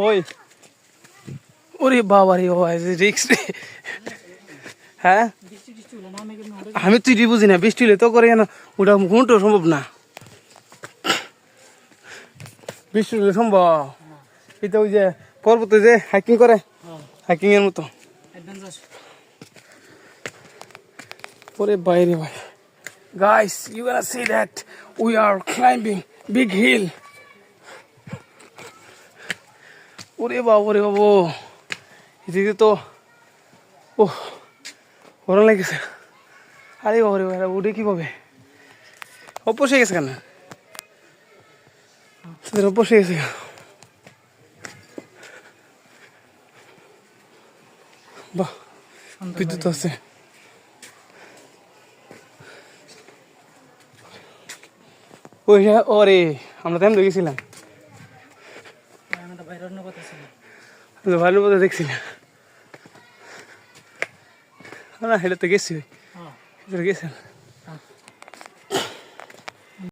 ওই ওরে বাবা রে বাবা রিক্স রে। হ্যাঁ আমি তুই বুঝি না, বৃষ্টি হলে তো করে না, ওটা ঘুমটো সম্ভব না, বৃষ্টি হলে সম্ভব। এটা ওই যে পর্বতে যে হাইকিং করে, হাইকিং এর মতো। ওরে বাইরে ভাই, guys, you gonna see that we are climbing big hill. ওরে বাবা এদিকে তো ও ওরা লেগেছে। আরে বাবারে বাবা, উঠে কিভাবে অপসে গেছে কেন, অপসে গেছে কেন? বাহ, বিদ্যুৎ আছে। ওই ওরে আমরা তো এমনি গেছিলাম, ভালো কথা দেখছি না, হেলে তো গেছি গেছেন।